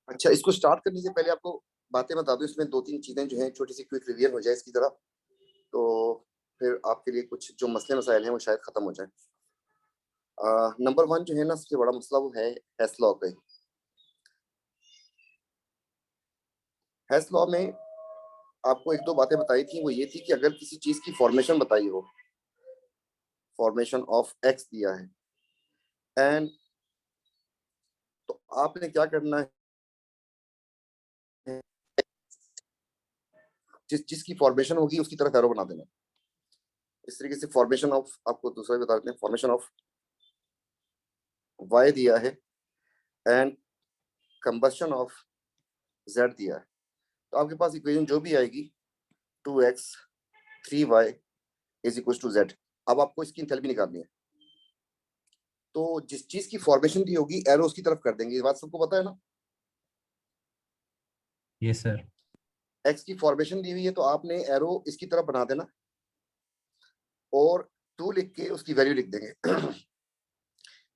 अच्छा, इसको स्टार्ट करने से पहले आपको बातें बता दूं, इसमें 2-3 चीजें जो हैं छोटी सी क्विक रिवीजन हो जाए इसकी तरफ, तो फिर आपके लिए कुछ जो मसले मसाइल हैं वो शायद खत्म हो जाए। नंबर 1 जो है ना, सबसे बड़ा मसला वो है हेस लॉ पे। हेस लॉ में आपको 1-2 बातें बताई थी, वो ये थी कि अगर किसी चीज की फॉर्मेशन बताई हो, फॉर्मेशन ऑफ एक्स दिया है, एंड तो आपने क्या करना है, जिसकी फॉर्मेशन होगी उसकी तरफ एरो बना देना। इस तरीके से फॉर्मेशन ऑफ, आपको दूसरा भी बता देते हैं, फॉर्मेशन ऑफ वाई दिया है एंड कंबस्शन ऑफ जेड दिया है, तो आपके पास इक्वेशन जो भी आएगी 2x 3y is equal to z। अब आपको इसकी एंथैल्पी निकालनी है, तो जिस चीज की फॉर्मेशन दी होगी एरो उसकी तरफ कर देंगे। ये बात सबको पता है ना? Yes sir. x की फॉर्मेशन दी हुई है तो आपने एरो इसकी तरफ बना देना और 2 लिख के उसकी वैल्यू लिख देंगे।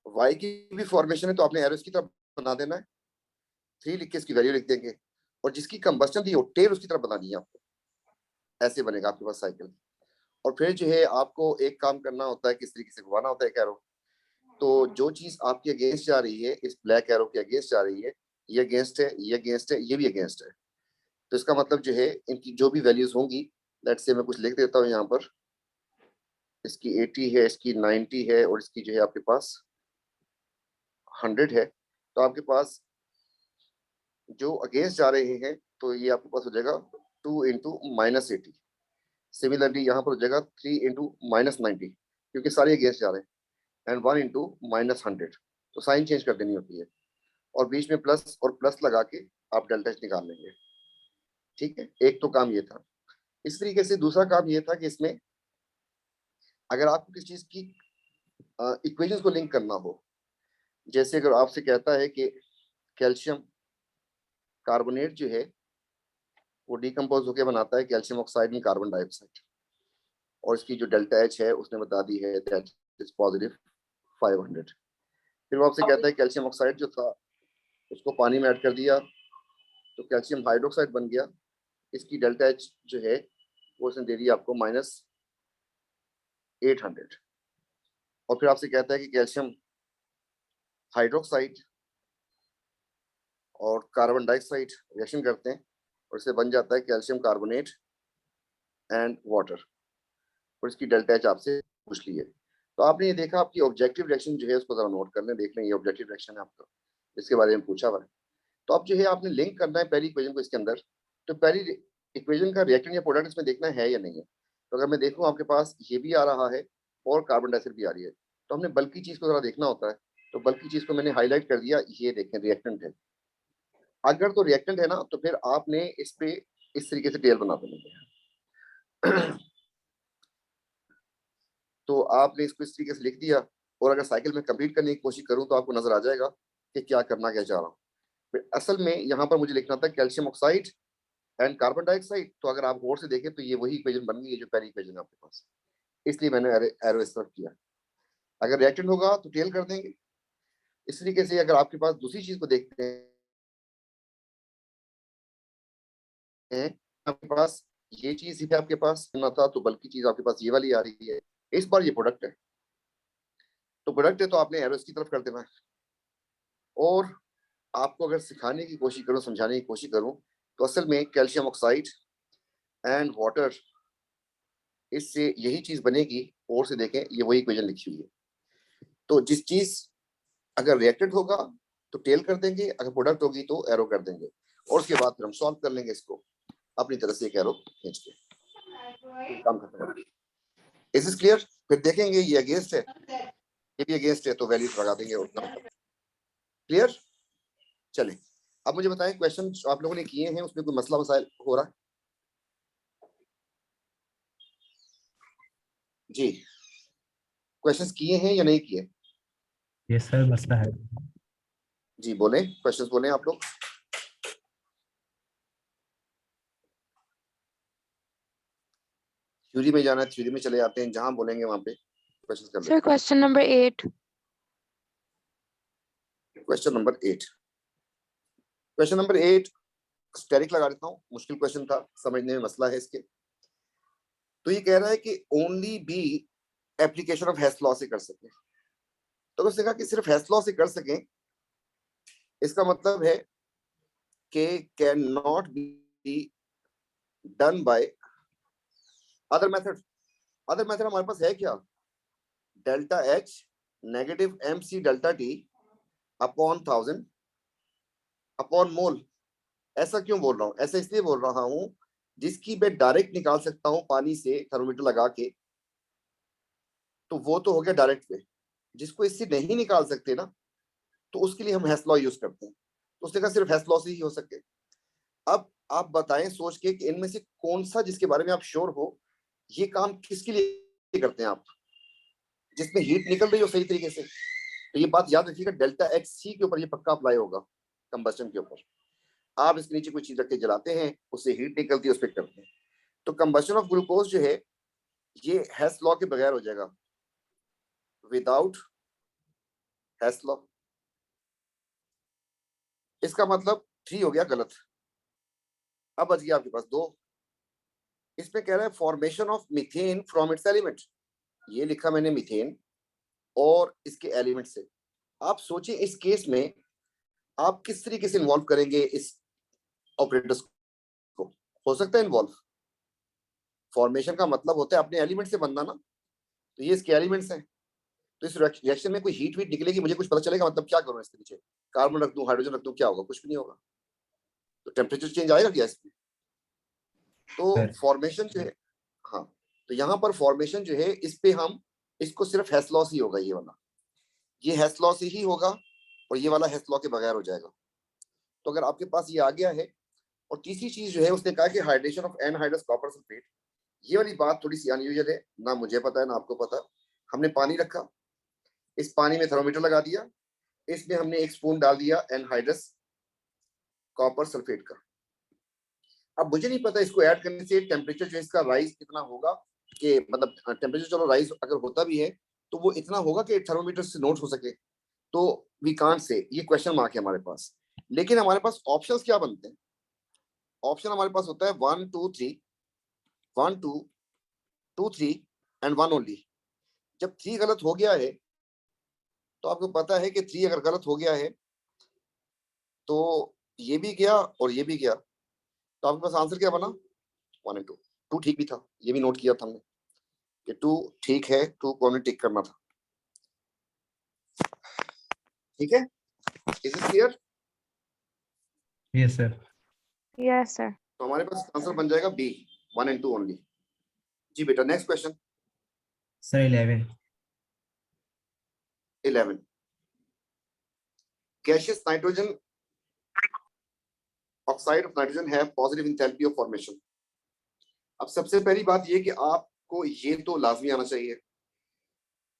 y की भी फॉर्मेशन है तो आपने एरो इसकी तरफ बना देना है, 3 लिख के इसकी वैल्यू लिख देंगे, और जिसकी कंबस्शन दी हो टेल उसकी तरफ बनानी है आपको। ऐसे बनेगा आपके पास साइकिल। और फिर जो है आपको एक काम करना होता है, किस तरीके से घुमाना होता है एक एरो। तो जो चीज आपके अगेंस्ट जा रही है, इस ब्लैक एरो के अगेंस्ट जा रही है, ये अगेंस्ट है, ये अगेंस्ट है, ये भी अगेंस्ट है, तो इसका मतलब जो है इनकी जो भी वैल्यूज होंगी, लेट्स से मैं कुछ लिख देता हूँ यहाँ पर, इसकी 80 है, इसकी 90 है, और इसकी जो है आपके पास 100 है, तो आपके पास जो अगेंस्ट जा रहे हैं तो ये आपके पास हो जाएगा 2 इंटू -80। सिमिलरली यहाँ पर हो जाएगा 3 इंटू -90, क्योंकि सारे अगेंस्ट जा रहे हैं, एंड 1 इंटू -100, तो साइन चेंज कर देनी होती है, और बीच में प्लस और प्लस लगा के आप डेल्टा एच निकाल लेंगे। ठीक है, एक तो काम ये था। इस तरीके से दूसरा काम ये था कि इसमें अगर आपको किसी चीज की इक्वेशंस को लिंक करना हो, जैसे अगर आपसे कहता है कि कैल्शियम कार्बोनेट जो है वो डिकम्पोज होकर बनाता है calcium oxide and carbon dioxide, और इसकी जो डेल्टा एच है उसने बता दी है दैट इज पॉजिटिव 500। फिर वो आपसे कहता है कैल्शियम ऑक्साइड जो था उसको पानी में ऐड कर दिया तो कैल्शियम हाइड्रोक्साइड बन गया, इसकी डेल्टा एच जो है वो उसने दे दी आपको -800। और फिर आपसे कहता है कि कैल्शियम हाइड्रोक्साइड और कार्बन डाइऑक्साइड रिएक्शन करते हैं और इससे बन जाता है कैल्शियम कार्बोनेट एंड वाटर, और इसकी डेल्टा एच आपसे पूछ ली है। तो आपने ये देखा, आपकी ऑब्जेक्टिव रिएक्शन जो है उसको जरा नोट कर लें, देख लें ये ऑब्जेक्टिव रिएक्शन है आपका, इसके बारे में पूछा हुआ है। तो अब जो है आपने लिंक करना है पहली इक्वेशन को इसके अंदर, तो पहली इक्वेशन का रिएक्टेंट या प्रोडक्ट इसमें देखना है या नहीं है। तो अगर मैं देखूं आपके पास ये भी आ रहा है और कार्बन डाइऑक्साइड भी आ रही है, तो हमने बल्कि चीज को जरा देखना होता है, तो बल्कि चीज को मैंने हाईलाइट कर दिया, ये देखें रिएक्टेंट है। अगर तो रिएक्टेंट है ना तो फिर आपने इस पे इस तरीके से टेल बना देनी है। तो आपने इसको इस तरीके से लिख दिया, और अगर साइकिल में कंप्लीट करने की कोशिश करूं तो आपको नजर आ जाएगा कि क्या करना क्या चाह रहा हूँ। फिर असल में यहाँ पर मुझे लिखना था calcium oxide and carbon dioxide, तो अगर आप गौर से देखें तो ये वही इक्वेशन बन गई है जो पहली इक्वेशन है आपके पास, इसलिए मैंने एरो इस तरफ किया। अगर रिएक्टेंट होगा तो टेल कर देंगे। इस तरीके से अगर आपके पास दूसरी चीज को देखते हैं, आपके पास ये चीज ही आपके पास ना था, तो बल्कि चीज आपके पास ये वाली आ रही है, इस बार ये प्रोडक्ट है, तो प्रोडक्ट है तो आपने एरो इसकी तरफ कर देना है। और आपको अगर सिखाने की कोशिश करूं, समझाने की कोशिश करूं, तो असल में कैल्शियम ऑक्साइड एंड वाटर, इससे यही चीज बनेगी। और से देखें ये वही इक्वेशन लिखी हुई है, तो जिस चीज अगर रिएक्टेंट होगा तो टेल कर देंगे, अगर प्रोडक्ट होगी तो एरो कर देंगे, और उसके बाद फिर हम सॉल्व कर लेंगे इसको अपनी तरह से एक एरो खींच के, काम खत्म हो। Is is clear? फिर देखेंगे ये अगेंस्ट है, ये भी अगेंस्ट है, तो वैल्यू लगा देंगे और काम खत्म। क्लियर? चले, अब मुझे बताएं क्वेश्चन आप लोगों ने किए हैं उसमें कोई मसला मसाइल हो रहा है? जी, क्वेश्चंस किए हैं या नहीं किए? यस सर, मसला है। जी बोले, क्वेश्चंस बोले आप लोग। थ्योरी में जाना है, थ्योरी में चले जाते हैं, जहां बोलेंगे वहां पे क्वेश्चंस कर लेते हैं। Sir question number 8। Question number 8, question number 8 asterisk लगा देता हूँ, मुश्किल क्वेश्चन था, समझने में मसला है इसके। तो ये कह रहा है कि only be application of Hess law से कर सके। तो उसने कहा कि सिर्फ हेस लॉ से कर सकें, इसका मतलब है कि can not be done by other method. Other method हमारे पास है क्या? Delta H negative M C delta T upon 1000 upon mole. ऐसा क्यों बोल रहा हूँ? ऐसा इसलिए बोल रहा हूँ जिसकी मैं डायरेक्ट निकाल सकता हूँ पानी से थर्मोमीटर लगा के, तो वो तो हो गया डायरेक्ट वे। जिसको इससे नहीं निकाल सकते ना, तो उसके लिए हम हेस लॉ यूज करते हैं। तो उसने कहा सिर्फ हेस लॉ से ही हो सके। अब आप बताएं सोच के कि इनमें से कौन सा, जिसके बारे में आप श्योर हो, ये काम किसके लिए करते हैं आप, जिसमें हीट निकल रही हो सही तरीके से। तो ये बात याद रखिएगा, डेल्टा एक्स सी के ऊपर ये पक्का अप्लाई होगा कंबस्टन के ऊपर। आप इसके नीचे कोई चीज रख के जलाते हैं, उससे हीट निकलती है, उस पर करते हैं। तो कंबस्टन ऑफ ग्लूकोज जो है ये हेस लॉ के बगैर हो जाएगा, विदाउट हेस लॉ। इसका मतलब 3 हो गया गलत। अब बच गया आपके पास 2। इसमें कह रहा है formation of methane from its element. ये लिखा मैंने मीथेन और इसके एलिमेंट से। आप सोचें इस केस में आप किस तरीके से इन्वॉल्व करेंगे इस ऑपरेटर्स को। हो सकता है इन्वॉल्व, फॉर्मेशन का मतलब होता है अपने एलिमेंट से बनना ना, तो ये इसके एलिमेंट्स हैं। तो इस रिएक्शन में कोई हीट वीट निकलेगी, मुझे कुछ पता चलेगा, मतलब क्या करूं इसके नीचे, कार्बन रख दूं, हाइड्रोजन रख दूं, क्या होगा? कुछ भी नहीं होगा। तो टेम्परेचर चेंज आएगा क्या इसमें? तो सर फॉर्मेशन जो है, हाँ, तो यहाँ पर फॉर्मेशन जो है इस पे हम, इसको सिर्फ हेस लॉ से ही होगा, ये वाला, ये हेस लॉ से ही होगा, और ये वाला हेस लॉ के बगैर हो जाएगा। तो अगर आपके पास ये आ गया है। और तीसरी चीज जो है उसने कहा कि hydration of anhydrous copper sulphate. ये वाली बात थोड़ी सी अनयूजुअल है, ना मुझे पता है ना आपको पता। हमने पानी रखा, इस पानी में थर्मोमीटर लगा दिया, इसमें हमने 1 स्पून डाल दिया एनहाइड्रस कॉपर सल्फेट का। अब मुझे नहीं पता इसको ऐड करने से टेम्परेचर जो इसका राइज कितना होगा, कि मतलब टेम्परेचर चलो राइज अगर होता भी है तो वो इतना होगा कि थर्मोमीटर से नोट हो सके। तो वी कांट से, ये क्वेश्चन मार्क है हमारे पास। लेकिन हमारे पास ऑप्शंस क्या बनते हैं? ऑप्शन हमारे पास होता है 1 2 3, 1 2 2 3 एंड 1 ओनली। जब 3 गलत हो गया है, तो आपको पता है कि 3 अगर गलत हो गया है तो ये भी गया और ये भी गया। तो आपके पास आंसर क्या बना? 1 एंड 2। 2 ठीक भी था, ये भी नोट किया था हमने कि 2 ठीक है, 2 को हमने टिक करना था। ठीक है, is it clear? Yes sir. Yes, sir. तो हमारे पास आंसर बन जाएगा बी, 1 एंड 2 ओनली। जी बेटा, next question. Sir 11। 11, gaseous nitrogen oxide of nitrogen have positive enthalpy of formation। अब सबसे पहली बात ये कि आपको ये तो लाजमी आना चाहिए।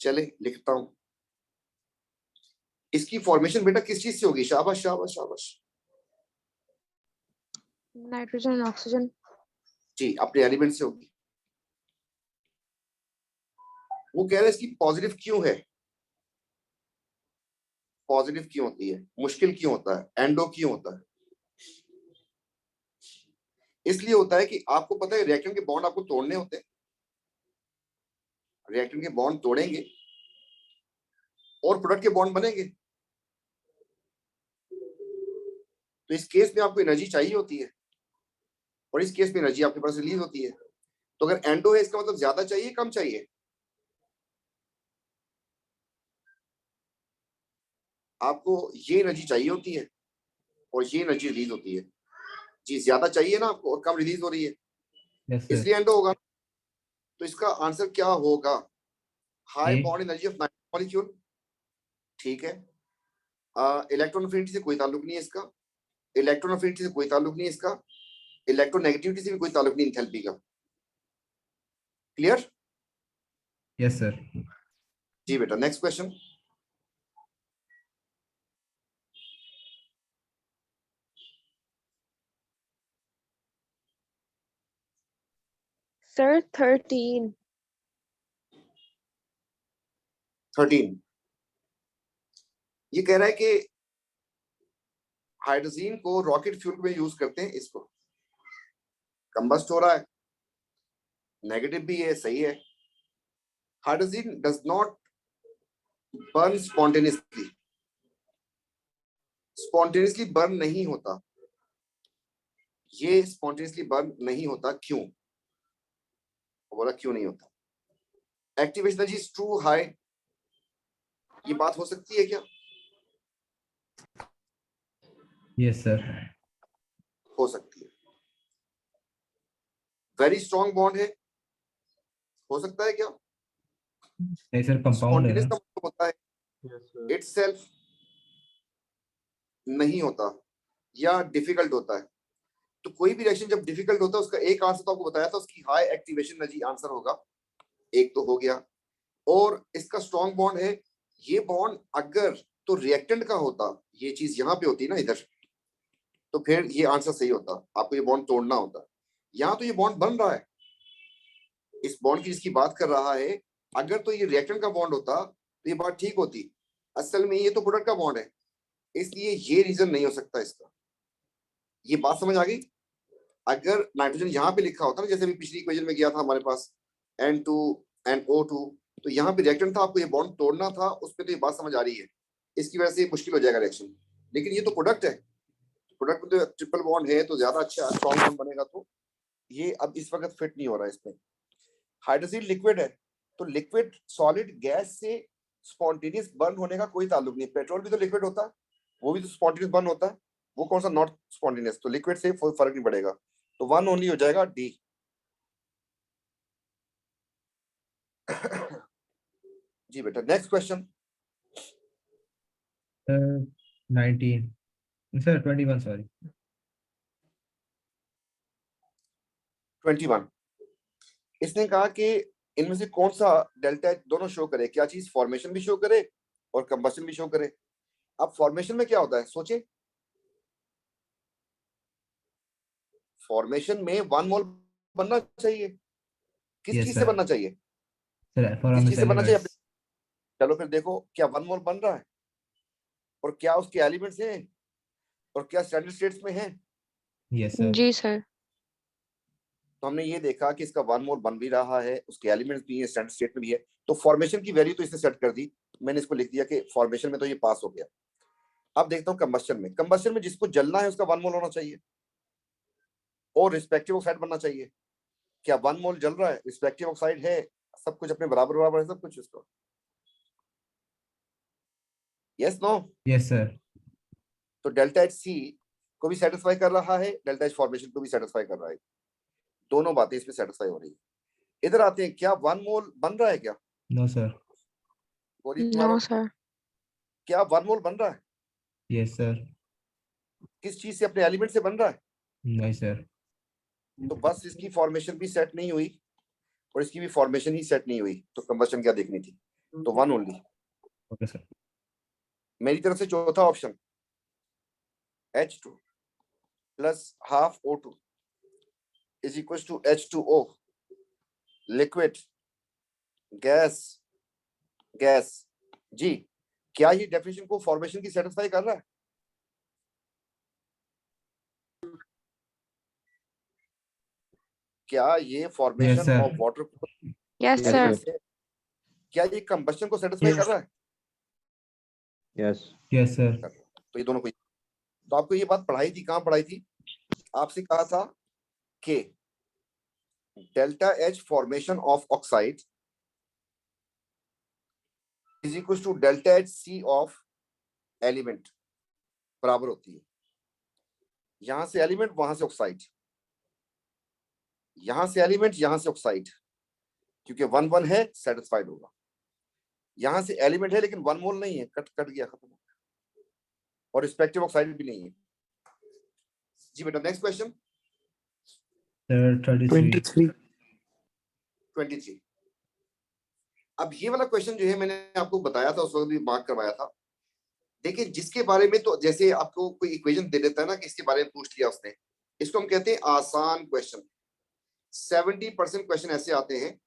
चले लिखता हूं, इसकी फॉर्मेशन बेटा किस चीज से होगी? शाबाश शाबाश शाबाश। Nitrogen and oxygen. जी, अपने एलिमेंट से होगी। वो कह रहे हैं इसकी पॉजिटिव क्यों है? पॉजिटिव क्यों होती है? मुश्किल क्यों होता है? एंडो क्यों होता है? इसलिए होता है कि आपको पता है रिएक्टेंट के बॉन्ड आपको तोड़ने होते हैं। रिएक्टेंट के बॉन्ड तोड़ेंगे और प्रोडक्ट के बॉन्ड बनेंगे। तो इस केस में आपको एनर्जी चाहिए होती है, और इस केस में एनर्जी आपके पास रिलीज होती है। तो अगर एंडो है, इसका मतलब ज्यादा चाहिए कम चाहिए? आपको ये एनर्जी चाहिए होती है और ये एनर्जी रिलीज होती है। जी, ज्यादा चाहिए ना आपको और कम रिलीज हो रही है, यस सर। इसलिए एंडो होगा। तो इसका आंसर क्या होगा? High A. Bond energy of molecule. ठीक है, इलेक्ट्रॉन अफिनिटी से कोई ताल्लुक नहीं है इसका, इलेक्ट्रॉन अफिनिटी से कोई ताल्लुक नहीं है इसका, इलेक्ट्रोनेगेटिविटी से भी कोई ताल्लुक नहीं एंथैल्पी का। क्लियर? Yes sir. जी बेटा, नेक्स्ट क्वेश्चन। Sir, 13. 13, ये कह रहा है कि हाइड्रोजन को रॉकेट फ्यूल में यूज करते हैं, इसको कंबस्ट हो रहा है, नेगेटिव भी है, सही है। Hydrogen does not burn spontaneously, spontaneously burn नहीं होता, ये स्पॉन्टेनियसली बर्न नहीं होता, क्यों? बोला क्यों नहीं होता? Activation energy is too high, ये बात हो सकती है क्या? Yes sir. हो सकती है। वेरी स्ट्रॉन्ग बॉन्ड है, हो सकता है क्या? नहीं सर, कंपाउंड है स्पॉन्टेनियस ना। का मतलब होता है इटसेल्फ नहीं होता या डिफिकल्ट होता है। तो कोई भी रिएक्शन जब डिफिकल्ट होता है, उसका एक आंसर तो आपको बताया था, उसकी हाई एक्टिवेशन एनर्जी आंसर होगा, एक तो हो गया। और इसका स्ट्रॉन्ग बॉन्ड है, ये बॉन्ड अगर तो रिएक्टेंट का होता, ये चीज यहाँ पे होती ना इधर, तो फिर ये आंसर सही होता, आपको ये बॉन्ड तोड़ना होता। यहाँ तो ये बॉन्ड बन रहा है, इस बॉन्ड की जिसकी बात कर रहा है, अगर तो ये रिएक्टेंट का बॉन्ड होता तो ये बात ठीक होती, असल में ये तो प्रोडक्ट का बॉन्ड है, इसलिए ये रीजन नहीं हो सकता इसका। ये बात समझ आ गई? अगर नाइट्रोजन यहाँ पे लिखा होता ना, जैसे अभी पिछली इक्वेशन में गया था हमारे पास N2 NO2, तो यहाँ पे रिएक्टेंट था, आपको ये बॉन्ड तोड़ना था, उस पर तो ये बात समझ आ रही है, इसकी वजह से मुश्किल हो जाएगा रिएक्शन। लेकिन ये तो प्रोडक्ट है, प्रोडक्ट में तो ट्रिपल बॉन्ड है, तो ज्यादा अच्छा स्ट्रॉन्ग बॉन्ड बनेगा, तो ये अब इस वक्त फिट नहीं हो रहा है इसमें। हाइड्रोजन लिक्विड है, तो लिक्विड सॉलिड गैस से स्पॉन्टेनियस बर्न होने का कोई ताल्लुक नहीं। पेट्रोल भी तो लिक्विड होता है, वो भी तो स्पॉन्टेनियस बर्न होता है, वो कौन सा नॉट स्पॉन्टेनियस, तो लिक्विड से कोई फर्क नहीं पड़ेगा, तो वन ओनली हो जाएगा, डी। जी बेटा, नेक्स्ट क्वेश्चन। 19 sir, 21 sorry. 21, इसने कहा कि इनमें से कौन सा डेल्टा एच दोनों शो करे, क्या चीज फॉर्मेशन भी शो करे और कंबशन भी शो करे। अब फॉर्मेशन में क्या होता है, सोचे, फॉर्मेशन में 1 मोल बनना चाहिए, किस यस चीज से सर। बनना चाहिए, सर फॉर किस चीज से बनना चाहिए? सेलुलोइड्स। चलो फिर देखो, क्या 1 मोल बन रहा है, और क्या उसके एलिमेंट्स हैं, और क्या स्टैंडर्ड स्टेट्स में है? Yes sir. जी सर। तो हमने ये देखा कि इसका 1 मोल बन भी रहा है, उसके एलिमेंट्स भी है, स्टैंडर्ड स्टेट में भी है, तो फॉर्मेशन की वैल्यू तो इसने सेट कर दी, मैंने इसको लिख दिया कि फॉर्मेशन में तो ये पास हो गया। अब देखता हूँ कंबस्शन में, कंबस्शन में जिसको जलना है उसका 1 मोल होना चाहिए और रिस्पेक्टिव ऑक्साइड बनना चाहिए। क्या 1 मोल जल रहा है, रिस्पेक्टिव ऑक्साइड है, सब कुछ अपने बराबर बराबर है सब कुछ इसको? Yes no? Yes sir. तो डेल्टा एच सी को भी सेटिस्फाई कर रहा है, डेल्टा एच फॉर्मेशन को भी सेटिस्फाई कर रहा है, दोनों बातें इसमें सेटिस्फाई हो रही है। इधर आते हैं, क्या 1 मोल बन रहा है क्या? No sir. गोली नो मारो, सर। क्या 1 मोल बन रहा है? Yes sir. किस चीज से, अपने एलिमेंट से बन रहा है? नहीं सर। तो बस इसकी फॉर्मेशन भी सेट नहीं हुई और इसकी भी फॉर्मेशन ही सेट नहीं हुई, तो कंबस्शन क्या देखनी थी, तो 1 ओनली। Okay sir. मेरी तरफ से चौथा option H2 plus half O2 is equal to H2O, liquid gas gas. जी, क्या ये डेफिनेशन को फॉर्मेशन की सेटिस्फाई कर रहा है? क्या ये formation sir. Of water yes sir. क्या ये कंबस्शन को सेटिस्फाई कर रहा है? Yes yes sir. तो ये दोनों को, तो आपको ये बात पढ़ाई थी, कहाँ पढ़ाई थी? आपसे कहा था कि delta H formation of oxide is equal to delta H C of element बराबर होती है, यहां से एलिमेंट वहां से ऑक्साइड, यहां से एलिमेंट यहां से ऑक्साइड, क्योंकि 1 1 है, सेटिस्फाइड होगा। यहां से एलिमेंट है लेकिन 1 मोल नहीं है, कट कट गया, खत्म हो गया, और रिस्पेक्टिव ऑक्साइड भी नहीं है। जी बेटा, नेक्स्ट क्वेश्चन। सर 23। 23। अब ये वाला क्वेश्चन जो है, मैंने आपको बताया था, उस वक्त भी मार्क करवाया था। देखिए, जिसके बारे में, तो जैसे आपको कोई इक्वेशन दे देता है ना कि इसके बारे में पूछ लिया उसने, इसको हम कहते हैं आसान क्वेश्चन। 70% क्वेश्चन ऐसे आते हैं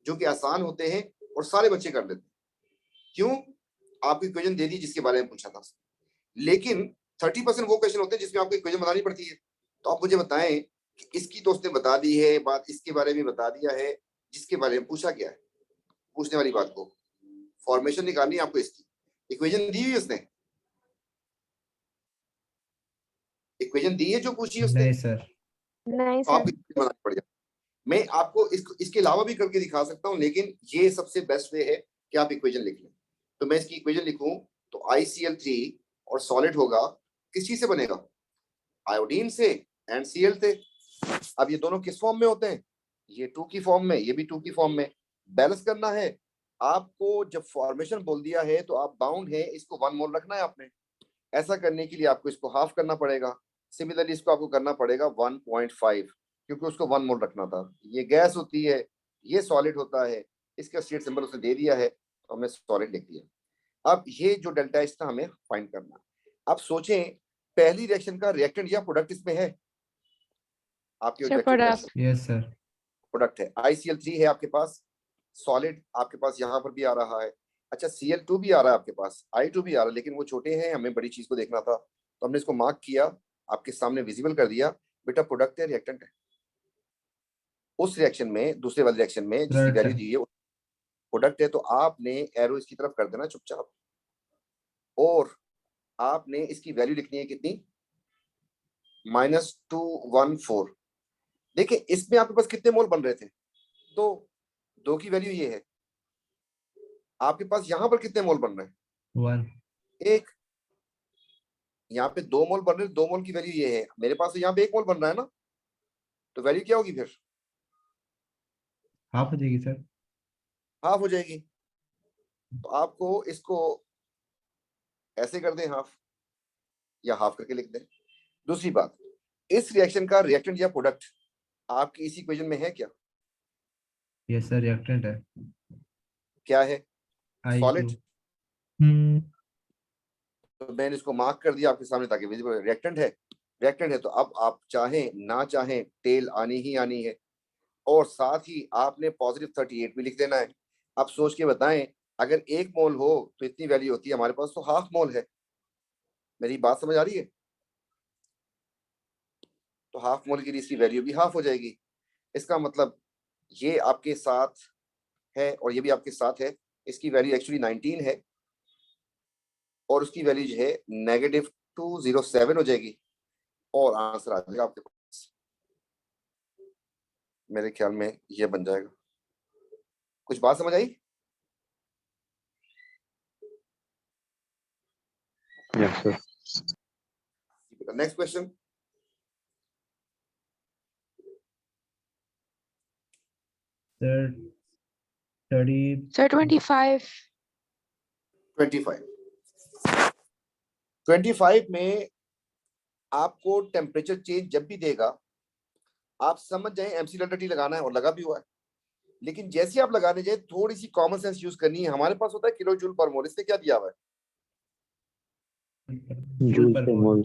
जो कि आसान होते हैं और सारे बच्चे कर लेते हैं। क्यों? आपको इक्वेशन दे दी जिसके बारे में पूछा था, लेकिन 30% वो क्वेश्चन होते हैं जिसमें आपको इक्वेशन बनानी पड़ती है। तो आप मुझे बताएं कि इसकी तो उसने बता दी है बात, इसके बारे में बता दिया है, जिसके बारे में पूछा गया है, पूछने वाली बात को फॉर्मेशन निकालनी है आपको, इसकी इक्वेशन दी हुई उसने, इक्वेशन दी है जो पूछी है उसने। नहीं सर। नहीं आपको सर। बनाना पड़ेगा। मैं आपको इसके अलावा भी करके दिखा सकता हूं, लेकिन ये सबसे बेस्ट वे है कि आप इक्वेशन लिख लें। तो मैं इसकी इक्वेशन लिखूं तो ICl3 और सॉलिड होगा, किस चीज से बनेगा? आयोडीन से, NCl से। अब ये दोनों किस फॉर्म में होते हैं? ये 2 की फॉर्म में, ये भी 2 की फॉर्म में। बैलेंस करना है आपको, जब फॉर्मेशन बोल दिया है तो आप बाउंड है, इसको 1 मोल रखना है आपने। ऐसा करने के लिए आपको इसको हाफ करना पड़ेगा। सिमिलरली इसको आपको करना पड़ेगा 1.5, क्योंकि उसको 1 मोल रखना था। ये गैस होती है, ये सॉलिड होता है, इसका स्टेट सिंबल उसने दे दिया है तो हमने सॉलिड लिख दिया। अब ये जो डेल्टा एच था हमें फाइंड करना। अब सोचें पहली रिएक्शन का रिएक्टेंट या प्रोडक्ट इसमें है आपके sir objective product. Yes sir. Product है। ICl3 है आपके पास, सॉलिड आपके पास यहाँ पर भी आ रहा है। अच्छा Cl2 भी आ रहा है आपके पास, I2 भी आ रहा है, लेकिन वो छोटे हैं, हमें बड़ी चीज को देखना था तो हमने इसको मार्क किया, आपके सामने विजिबल कर दिया। बेटा प्रोडक्ट है, रिएक्टेंट है। उस रिएक्शन में, दूसरे वाले रिएक्शन में जिसकी Product वैल्यू है। दी है प्रोडक्ट है, तो आपने एरो इसकी तरफ कर देना चुपचाप, और आपने इसकी वैल्यू लिखनी है कितनी? -214। देखिए इसमें आपके पास कितने मोल बन रहे थे? दो की वैल्यू ये है। आपके पास यहाँ पर कितने मोल बन रहे हैं? 1। एक। यहाँ पे 2 मोल बन रहे हैं, 2 मोल की वैल्यू ये है। मेरे पास तो यहाँ पे 1 मोल बन रहा है ना, तो वैल्यू क्या होगी फिर? हाफ हो जाएगी सर। हाफ हो जाएगी। तो आपको इसको ऐसे कर दें हाफ, या हाफ करके लिख दें। दूसरी बात, इस रिएक्शन का रिएक्टेंट या प्रोडक्ट आपकी इसी इक्वेशन में है क्या? यस सर, रिएक्टेंट है। क्या है? सॉलिड। I2। तो मैंने इसको मार्क कर दिया आपके सामने ताकि विजिबल। रिएक्टेंट है, रिएक्टेंट है, तो अब आप चाहें ना चाहें टेल आनी ही आनी है, और साथ ही आपने +38 भी लिख देना है। आप सोच के बताएं, अगर 1 मोल हो तो इतनी वैल्यू होती है, हमारे पास तो हाफ मोल है। मेरी बात समझ आ रही है? तो हाफ मोल की इसकी वैल्यू भी हाफ हो जाएगी। इसका मतलब ये आपके साथ है और ये भी आपके साथ है। इसकी वैल्यू एक्चुअली 19 है और उसकी वैल्यू जो है -207 हो जाएगी, और आंसर आ जाएगा आपके पास। मेरे ख्याल में ये बन जाएगा। कुछ बात समझ आई? Yes, sir. Next question. Sir 30। Sir 25। 25 में आपको टेम्परेचर चेंज जब भी देगा, आप समझ जाए MC डेल्टा T लगाना है, और लगा भी हुआ है। लेकिन जैसे आप लगाने जाए थोड़ी सी कॉमन सेंस यूज करनी है। हमारे पास होता है किलो जूल पर मोल, इससे क्या दिया हुआ है? जूल पर मोल।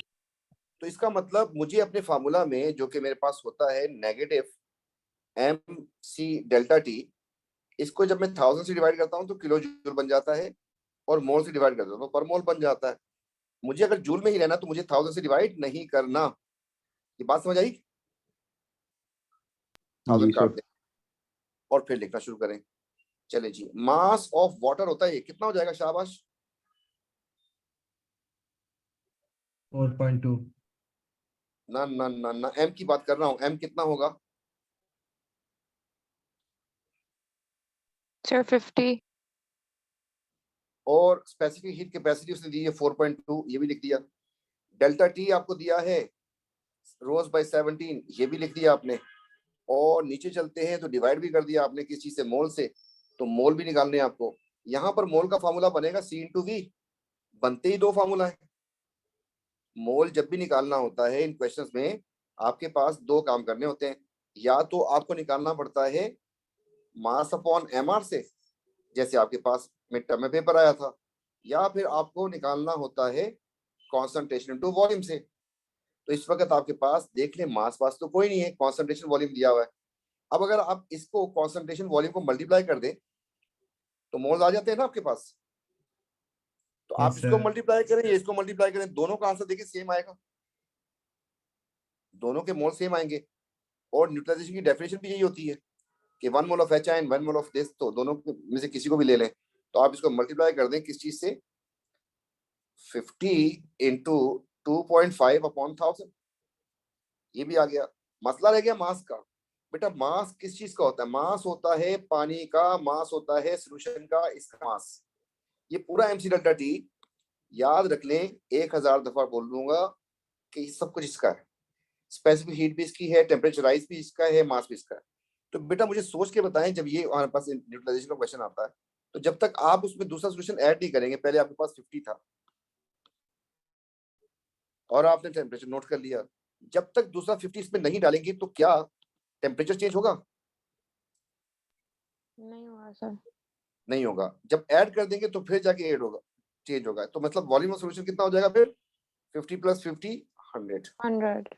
तो इसका मतलब मुझे अपने फार्मूला में जो कि मेरे पास होता है -MC डेल्टा T, इसको जब मैं 1000 से डिवाइड करता हूं तो किलो जूल बन जाता है, और मोल से डिवाइड करता हूं तो पर मोल बन जाता है। मुझे अगर जूल में ही रहना तो मुझे 1000 से डिवाइड नहीं करना। ये बात समझ आई? 1000 काट दे और फिर लिखना शुरू करें। चले जी, मास ऑफ वाटर होता है, ये कितना हो जाएगा? शाबाश। 4.2। ना ना ना ना, M की बात कर रहा हूं। M कितना होगा? सर 50। और स्पेसिफिक हीट कैपेसिटी उसने दी है 4.2, ये भी लिख दिया। डेल्टा T आपको दिया है रोज बाय 17, ये भी लिख दिया आपने। और नीचे चलते हैं तो डिवाइड भी कर दिया आपने किस चीज से? मोल से। तो मोल भी निकालने हैं आपको। यहाँ पर मोल का फार्मूला बनेगा C/V। बनते ही 2 फार्मूला है। मोल जब भी निकालना होता है इन क्वेश्चंस में, आपके पास 2 काम करने होते हैं। या तो आपको निकालना पड़ता है मास अपॉन mr से, जैसे आपके पास मिड टर्म में पेपर आया था, या फिर आपको निकालना होता है कॉन्सेंट्रेशन इनटू वॉल्यूम से। तो इस वक्त आपके पास देख लें, मास वास तो कोई नहीं है, कॉन्सेंट्रेशन वॉल्यूम दिया हुआ है। अब अगर आप इसको कॉन्सेंट्रेशन वॉल्यूम को मल्टीप्लाई कर दें तो मोल्स आ जाते हैं ना आपके पास। तो Yes, आप इसको sir. मल्टीप्लाई करें या इसको मल्टीप्लाई करें, दोनों का आंसर देखिए सेम आएगा, दोनों के मोल सेम आएंगे। और न्यूट्रलाइजेशन की डेफिनेशन भी यही होती है कि 1 mole of H and 1 mole of this, तो दोनों में से किसी को भी ले लें। तो आप इसको मल्टीप्लाई कर दें किस चीज से, 50 इंटू 2.5 अपॉन 1000, ये भी आ गया। मसला रह गया मास का। बेटा मास किस चीज का होता है? मास होता है पानी का, मास होता है सोल्यूशन का, इसका मास। ये पूरा एमसी डेल्टा टी याद रख लें, 1000 दफा बोल दूंगा कि सब कुछ इसका है। स्पेसिफिक हीट भी इसकी है, टेम्परेचर राइज भी इसका है, मास भी इसका है। तो बेटा मुझे सोच के बताएं, जब ये हमारे पास न्यूट्रलाइजेशन का क्वेश्चन आता है, तो जब तक आप उसमें दूसरा सोल्यूशन ऐड नहीं करेंगे, पहले आपके पास 50 था और आपने टेम्परेचर नोट कर लिया, जब तक दूसरा 50 इसमें नहीं डालेंगे तो क्या टेम्परेचर चेंज होगा? नहीं हुआ सर। नहीं होगा। जब ऐड कर देंगे तो फिर जाके ऐड होगा, चेंज होगा। तो मतलब वॉल्यूम ऑफ सॉल्यूशन कितना हो जाएगा फिर? 50 + 50 100। 100।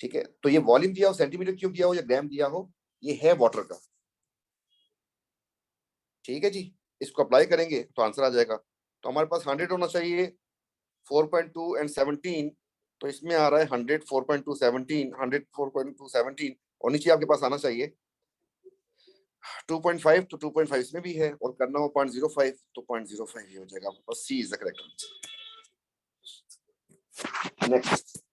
ठीक है, तो ये वॉल्यूम दिया हो, सेंटीमीटर क्यूब दिया हो या ग्राम दिया हो, ये है वाटर का। ठीक है जी, इसको अप्लाई करेंगे तो आंसर आ जाएगा। तो हमारे पास 100 होना चाहिए, 4.2 एंड 17, तो इसमें आ रहा है 100, 4.2 17, 100 4.2 17, और नीचे आपके पास आना चाहिए 2.5, तो 2.5 इसमें भी है, और करना हो 0.05 तो 0.05 ही हो जाएगा आपके पास। C is the correct answer. Next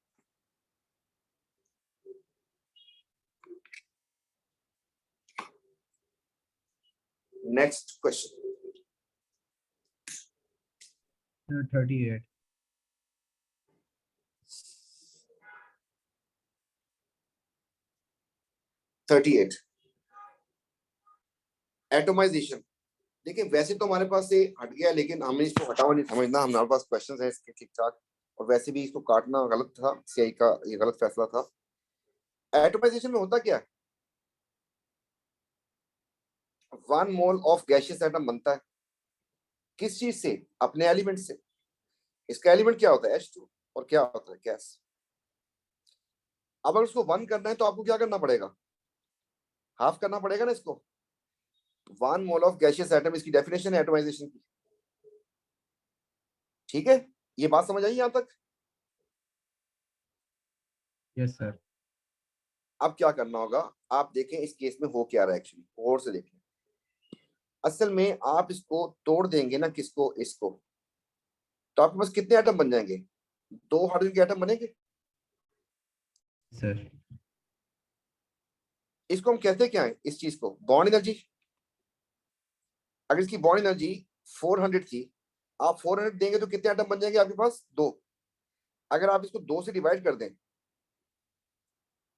next question, 38. 38 atomization. देखिए वैसे तो हमारे पास से हट गया, लेकिन हमें इसको हटा हुआ नहीं समझना, हमारे पास क्वेश्चंस हैं इसके ठीक ठाक, और वैसे भी इसको काटना गलत था, सीआई का ये गलत फैसला था। एटोमाइजेशन में होता क्या है? 1 मोल ऑफ गैसियस एटम बनता है किस चीज से? अपने एलिमेंट से। इसका एलिमेंट क्या होता है? H2। और क्या होता है? गैस। अब अगर उसको 1 करना है तो आपको क्या करना पड़ेगा? हाफ करना पड़ेगा ना इसको। 1 मोल ऑफ गैसियस एटम इसकी डेफिनेशन है एटोमाइजेशन की। ठीक है, ये बात समझ आई यहां तक? Yes, sir. अब क्या करना होगा, आप देखें इस केस में हो क्या रहा है एक्चुअली, और से देखें। असल में आप इसको तोड़ देंगे ना, किसको? इसको, तो आपके पास कितने एटम बन जाएंगे? 2 हाइड्रोजन के एटम बनेंगे। Sir. इसको हम कहते क्या है, इस चीज को? Bond energy. अगर इसकी बॉन्ड एनर्जी 400 थी, आप 400 देंगे तो कितने एटम बन जाएंगे आपके पास? 2। अगर आप इसको 2 से डिवाइड कर दें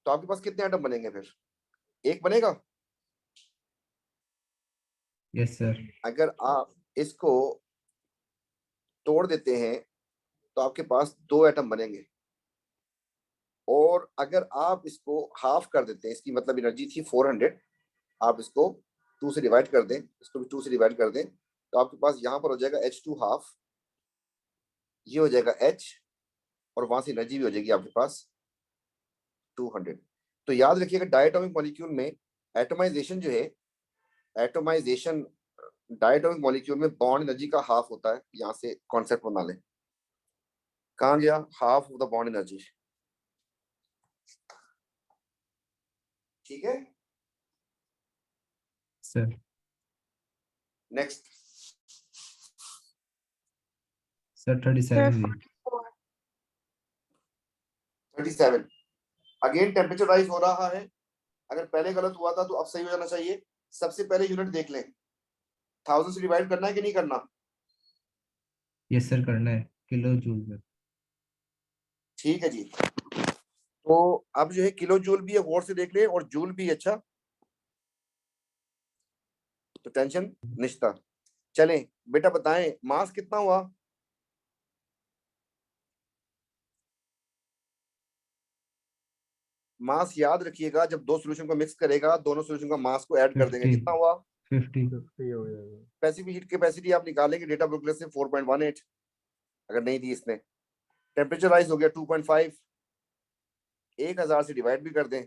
तो आपके पास कितने एटम बनेंगे फिर? 1 बनेगा। Yes, sir. अगर आप इसको तोड़ देते हैं तो आपके पास 2 एटम बनेंगे, और अगर आप इसको हाफ कर देते हैं, इसकी मतलब एनर्जी थी 400, आप इसको 2 से डिवाइड कर दें, इसको भी 2 से डिवाइड कर दें, तो आपके पास यहाँ पर हो जाएगा H2 हाफ, ये हो जाएगा H, और वहां से एनर्जी भी हो जाएगी आपके पास 200। तो याद रखिएगा डायटोमिक मॉलिक्यूल में एटोमाइजेशन जो है, एटोमाइजेशन डायटोमिक मॉलिक्यूल में बॉन्ड एनर्जी का हाफ होता है। यहाँ से कॉन्सेप्ट बना लें, कहाँ गया half of the bond energy? ठीक है, Sir. नेक्स्ट। Sir, 37 भी. 37 अगेन टेम्परेचर राइज हो रहा है। अगर पहले गलत हुआ था तो अब सही हो जाना चाहिए। सबसे पहले यूनिट देख लें, 1000 से डिवाइड करना है कि नहीं करना? Yes, sir, करना है किलो जूल में. ठीक है जी, तो अब जो है किलो जूल भी है, गौर से देख लें, और जूल भी। अच्छा, तो टेंशन निश्ता। चलें बेटा, बताएं मास कितना हुआ? मास याद रखिएगा, जब 2 सॉल्यूशन को मिक्स करेगा, दोनों सॉल्यूशन का मास को ऐड कर देंगे, 50. कितना हुआ? 50. 50 हो जाएगा। स्पेसिफिक हीट कैपेसिटी आप निकालेंगे डेटा बुकलेट से 4.18, अगर नहीं दी इसने। टेम्परेचर राइज हो गया 2.5, 1000 से डिवाइड भी कर दें,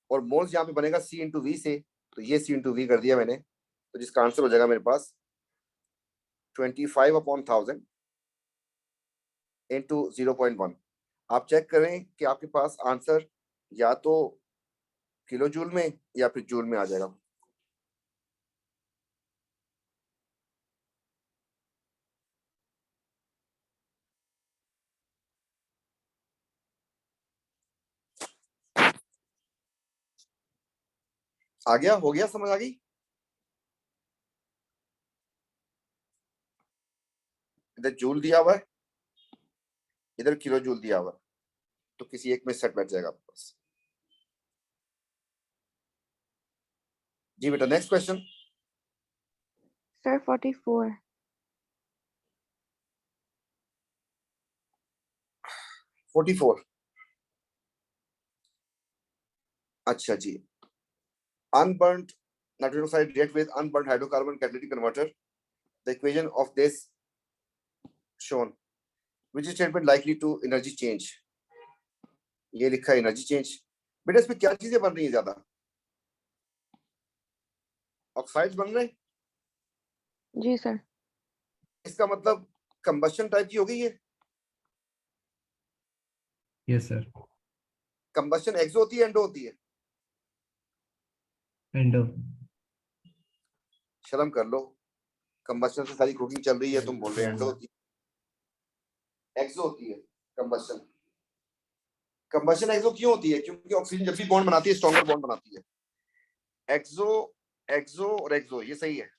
और मोल्स यहाँ पे बनेगा C इंटू वी से, तो ये C इंटू वी कर दिया मैंने, तो जिसका आंसर हो जाएगा मेरे पास 25/1000 into 0.1। आप चेक करें कि आपके पास आंसर या तो किलो जूल में या फिर जूल में आ जाएगा। आ गया, हो गया, समझ आ गई? इधर जूल दिया हुआ है, इधर किलो जूल दिया हुआ है, तो किसी एक में सेट बैठ जाएगा आपके पास। जी बेटा, नेक्स्ट क्वेश्चन। Sir, 44. 44। अच्छा जी। Unburnt nitrogen oxide react with unburnt hydrocarbon catalytic converter. The equation of this shown. Which statement likely to energy change? ये लिखा है एनर्जी चेंज। बेटा इसमें क्या चीजें बन रही है ज्यादा? ऑक्साइड्स बन रहे हैं। जी सर। इसका मतलब कंबशन टाइप की हो गई है। Yes sir. कंबशन एक्सो होती है, एंडो होती है? एंडो। शर्म कर लो, कंबशन से सारी कुकिंग चल रही है, तुम बोल रहे हो एंडो होती है। एक्सो होती है कंबशन। कंबशन एक्सो क्यों होती है? क्योंकि ऑक्सीजन जब भी बॉन्ड बनाती है स्ट्रॉन्गर बॉन्ड बनाती है। एक्सो एक्सो और एक्सो, ये सही है।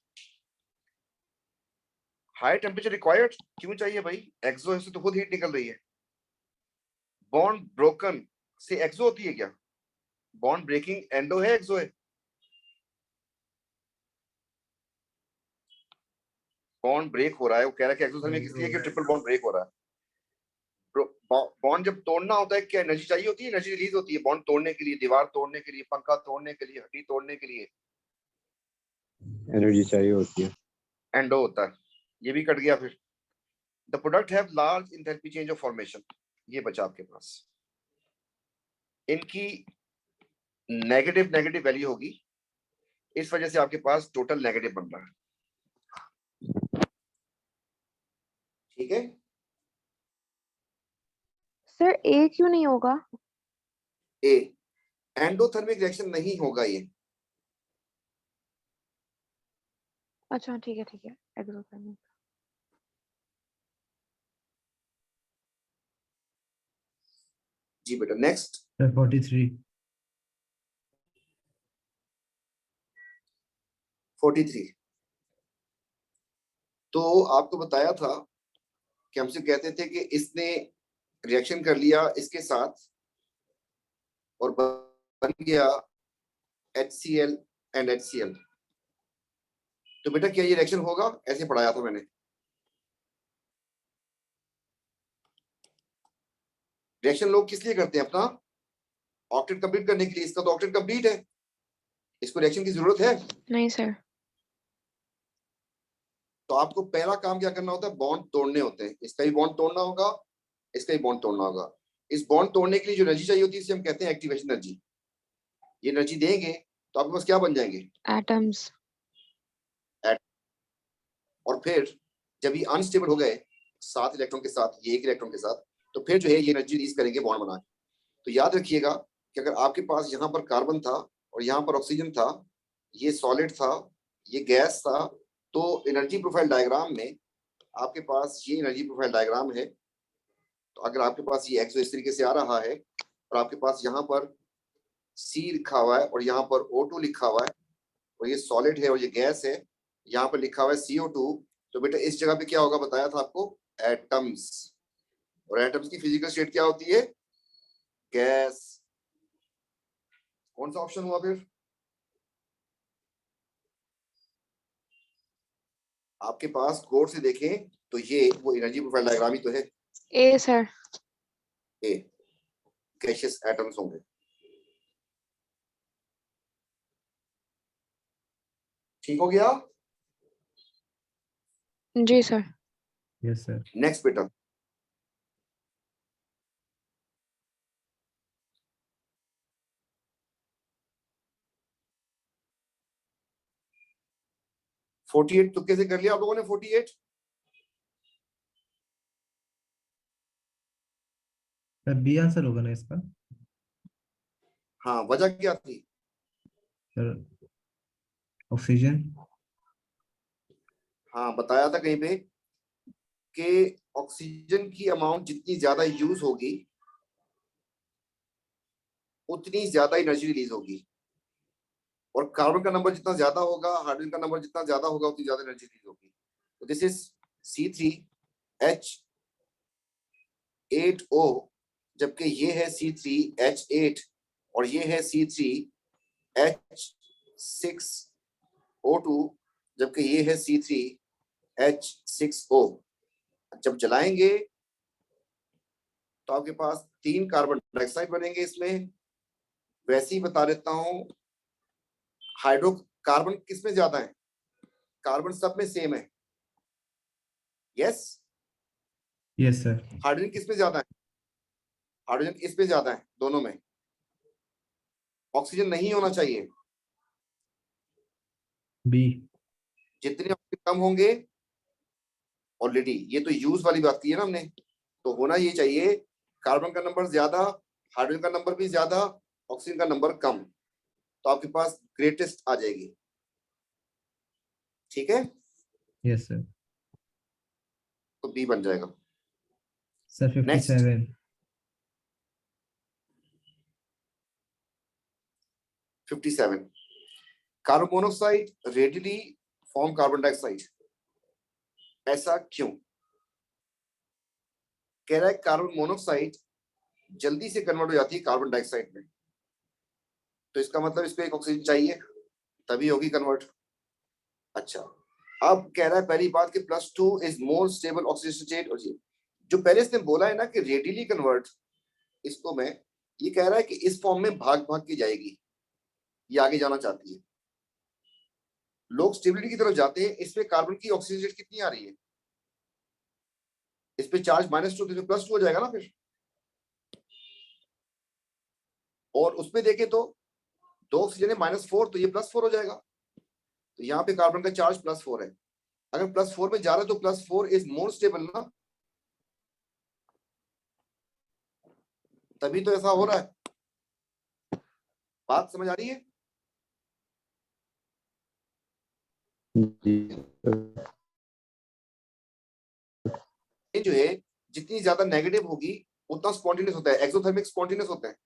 हाई टेम्परेचर रिक्वायर्ड क्यों चाहिए भाई? एक्सो से तो खुद हीट निकल रही है। बॉन्ड ब्रोकन से एक्सो होती है क्या? बॉन्ड ब्रेकिंग एंडो है, एक्सो है? बॉन्ड ब्रेक हो रहा है, वो कह रहा है कि एक्सोथर्मिक इसलिए कि ट्रिपल बॉन्ड ब्रेक हो रहा है। बॉन्ड जब तोड़ना होता है, क्या एनर्जी चाहिए होती है? एनर्जी रिलीज होती है बॉन्ड तोड़ने के लिए, दीवार तोड़ने के लिए, पंखा तोड़ने के लिए, हड्डी तोड़ने के लिए एनर्जी चाहिए होती है। एंडो होता है। ये भी कट गया। फिर the product have large enthalpy change of formation, ये बचा आपके पास। इनकी नेगेटिव नेगेटिव वैल्यू होगी, इस वजह से आपके पास टोटल नेगेटिव बन रहा है। ठीक है सर ए क्यों नहीं होगा? ए, एंडोथर्मिक रिएक्शन नहीं होगा ये। अच्छा ठीक है एक्सोथर्मिक। जी बेटा, नेक्स्ट। सर 43। 43। तो आपको बताया था कि हमसे कहते थे कि इसने रिएक्शन कर लिया इसके साथ और बन गया HCl एंड HCl। तो बेटा क्या ये रिएक्शन होगा? ऐसे पढ़ाया था मैंने। रिएक्शन लोग किस लिए करते हैं? अपना ऑक्टेट कंप्लीट करने के लिए। इसका तो ऑक्टेट कंप्लीट है, इसको रिएक्शन की जरूरत है? नहीं सर। तो आपको पहला काम क्या करना होता है? बॉन्ड तोड़ने होते हैं। इसका ही बॉन्ड तोड़ना होगा, इसका ही बॉन्ड तोड़ना होगा। इस बॉन्ड तोड़ने के लिए जो एनर्जी चाहिए होती है इसे हम कहते हैं एक्टिवेशन एनर्जी। ये एनर्जी देंगे तो आपके पास क्या बन जाएंगे? एटम्स। और फिर जब ये अनस्टेबल हो गए 7 इलेक्ट्रॉन के साथ, ये 1 इलेक्ट्रॉन के साथ, तो फिर जो है ये एनर्जी रिलीज करेंगे बॉन्ड बना के। तो याद रखिएगा कि अगर आपके पास यहाँ पर कार्बन था और यहाँ पर ऑक्सीजन था, ये सॉलिड था, ये गैस था, तो एनर्जी प्रोफाइल डायग्राम में आपके पास ये एनर्जी प्रोफाइल डायग्राम है। तो अगर आपके पास ये एक्सो इस तरीके से आ रहा है और आपके पास यहाँ पर C लिखा हुआ है और यहाँ पर O2 लिखा हुआ है और ये सॉलिड है और ये गैस है, यहाँ पर लिखा हुआ है CO2, तो बेटा इस जगह पे क्या होगा बताया था आपको? एटम्स। और एटम्स की फिजिकल स्टेट क्या होती है? गैस। कौन सा ऑप्शन हुआ फिर? आपके पास कोड से देखें तो ये वो एनर्जी प्रोफाइल डायग्राम ही तो है। ए सर। ए, गैसियस एटम्स होंगे। ठीक हो गया? जी सर। Yes sir. नेक्स्ट बेटा, फोर्टी एट तुक्के से कर लिया आप लोगों ने? 48 सर बी आंसर होगा ना इसका? हाँ, वजह क्या थी? Sir oxygen. हाँ, बताया था कहीं पे कि ऑक्सीजन की अमाउंट जितनी ज्यादा यूज होगी उतनी ज्यादा एनर्जी रिलीज होगी, और कार्बन का नंबर जितना ज्यादा होगा, हाइड्रोजन का नंबर जितना ज्यादा होगा, उतनी ज्यादा एनर्जी रिलीज होगी। तो दिस इज C3H8O, जबकि ये है C3H8 और ये है C3H6O2, जबकि ये है C3H6O। जब जलाएंगे तो आपके पास 3 कार्बन डाइऑक्साइड बनेंगे इसमें। वैसे ही बता देता हूं, कार्बन किसमें ज्यादा है? कार्बन सब में सेम है, यस। Yes sir. हाइड्रोजन किसमें ज्यादा है? हाइड्रोजन इसमें ज्यादा है, दोनों में। ऑक्सीजन नहीं होना चाहिए। बी। जितने ऑक्सीजन कम होंगे, ऑलरेडी ये तो यूज वाली बात की है ना हमने, तो होना ये चाहिए कार्बन का नंबर ज्यादा, हाइड्रोजन का नंबर भी ज्यादा, ऑक्सीजन का नंबर कम, तो आपके पास ग्रेटेस्ट आ जाएगी। ठीक है, यस सर। तो बी बन जाएगा। Sir 57। 57, carbon monoxide readily form carbon dioxide, ऐसा क्यों? कह रहा है कार्बन मोनोऑक्साइड जल्दी से कन्वर्ट हो जाती है कार्बन डाइऑक्साइड में, तो इसका मतलब इसको एक ऑक्सीजन चाहिए, तभी होगी कन्वर्ट। अच्छा, अब कह रहा है पहली बात कि +2 is more stable oxygen state. और जो पहले इसने बोला है ना कि रेडिली कन्वर्ट, इसको मैं ये कह रहा है कि इस फॉर्म में भाग भाग के जाएगी, ये आगे जाना चाहती है। लोग स्टेबिलिटी की तरफ जाते हैं, इसमें कार्बन की ऑक्सीजन स्टेट कितनी आ रही है? इस पे चार्ज -2 तो +2 हो जाएगा ना फिर। और उसमें देखें तो 2 ऑक्सीजन है -4, तो ये +4 हो जाएगा। तो यहाँ पे कार्बन का चार्ज +4 है। अगर +4 में जा रहा है तो +4 इज मोर स्टेबल ना, तभी तो ऐसा हो रहा है। बात समझ आ रही है? जी ये जो है जितनी ज्यादा नेगेटिव होगी उतना स्पॉन्टेनियस होता है, एक्सोथर्मिक स्पॉन्टेनियस होता है।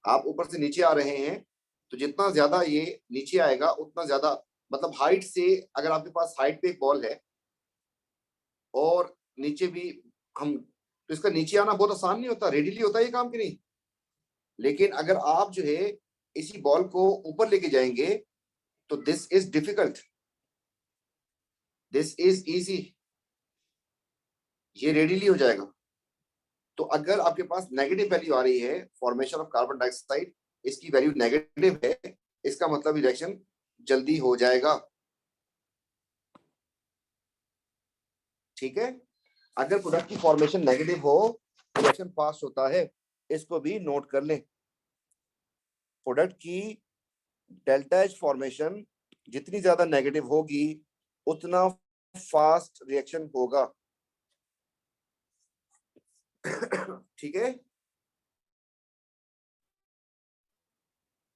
आप ऊपर से नीचे आ रहे हैं तो जितना ज्यादा ये नीचे आएगा उतना ज्यादा, मतलब हाइट से, अगर आपके पास हाइट पे एक बॉल है और नीचे भी हम, तो इसका नीचे आना बहुत आसान नहीं होता, रेडिली होता है ये काम कि नहीं। लेकिन अगर आप जो है इसी बॉल को ऊपर लेके जाएंगे तो this is difficult, this is easy, ये रेडिली हो जाएगा। तो अगर आपके पास नेगेटिव वैल्यू आ रही है फॉर्मेशन ऑफ कार्बन डाइऑक्साइड, इसकी वैल्यू नेगेटिव है, इसका मतलब रिएक्शन जल्दी हो जाएगा। ठीक है, अगर प्रोडक्ट की फॉर्मेशन नेगेटिव हो रिएक्शन फास्ट होता है, इसको भी नोट कर लें। प्रोडक्ट की डेल्टा H फॉर्मेशन जितनी ज्यादा नेगेटिव होगी उतना फास्ट रिएक्शन होगा। ठीक है,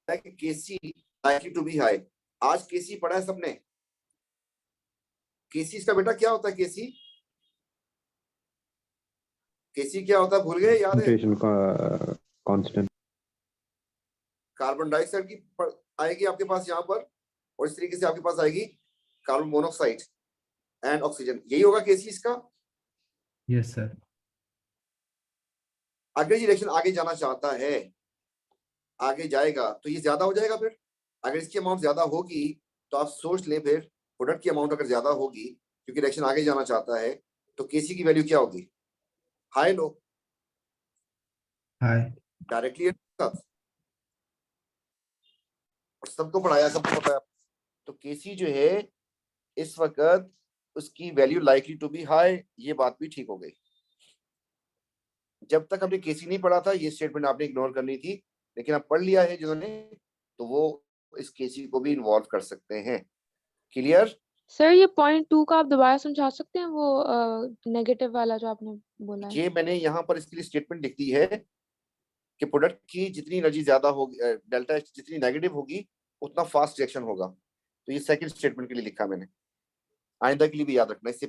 केसी लाइकली टू बी हाई। आज केसी पढ़ा है सबने? केसी का बेटा क्या होता है? केसी केसी क्या होता है, भूल गए? याद है? कंसंट्रेशन का कांस्टेंट। कार्बन डाइऑक्साइड की आएगी आपके पास यहाँ पर, और इस तरीके से आपके पास आएगी कार्बन मोनोऑक्साइड एंड ऑक्सीजन, यही होगा केसी इसका। Yes sir. अगर ये रिएक्शन आगे जाना चाहता है, आगे जाएगा तो ये ज्यादा हो जाएगा। फिर अगर इसकी अमाउंट ज्यादा होगी तो आप सोच लें, फिर प्रोडक्ट की अमाउंट अगर ज्यादा होगी क्योंकि रिएक्शन आगे जाना चाहता है, तो केसी की वैल्यू क्या होगी? High low? हाई। डायरेक्टली और सबको पढ़ाया, सबको पता है। तो केसी जो है इस वक्त उसकी value likely to be high, ये बात भी ठीक हो गई। जब तक हमने केसी नहीं पढ़ा था ये स्टेटमेंट आपने इग्नोर करनी थी, लेकिन अब पढ़ लिया है जिन्होंने, तो वो इस केसी को भी इन्वॉल्व कर सकते हैं। क्लियर? सर ये पॉइंट 2 का आप दोबारा समझा सकते हैं, वो नेगेटिव वाला जो आपने बोला है? ये मैंने यहाँ पर इसके लिए स्टेटमेंट लिख दी है कि प्रोडक्ट की जितनी एनर्जी ज्यादा होगी, डेल्टा एच जितनी नेगेटिव होगी उतना फास्ट रिएक्शन होगा। तो ये सेकंड स्टेटमेंट के लिए लिखा मैंने, आइंदा के लिए भी याद रखना। इससे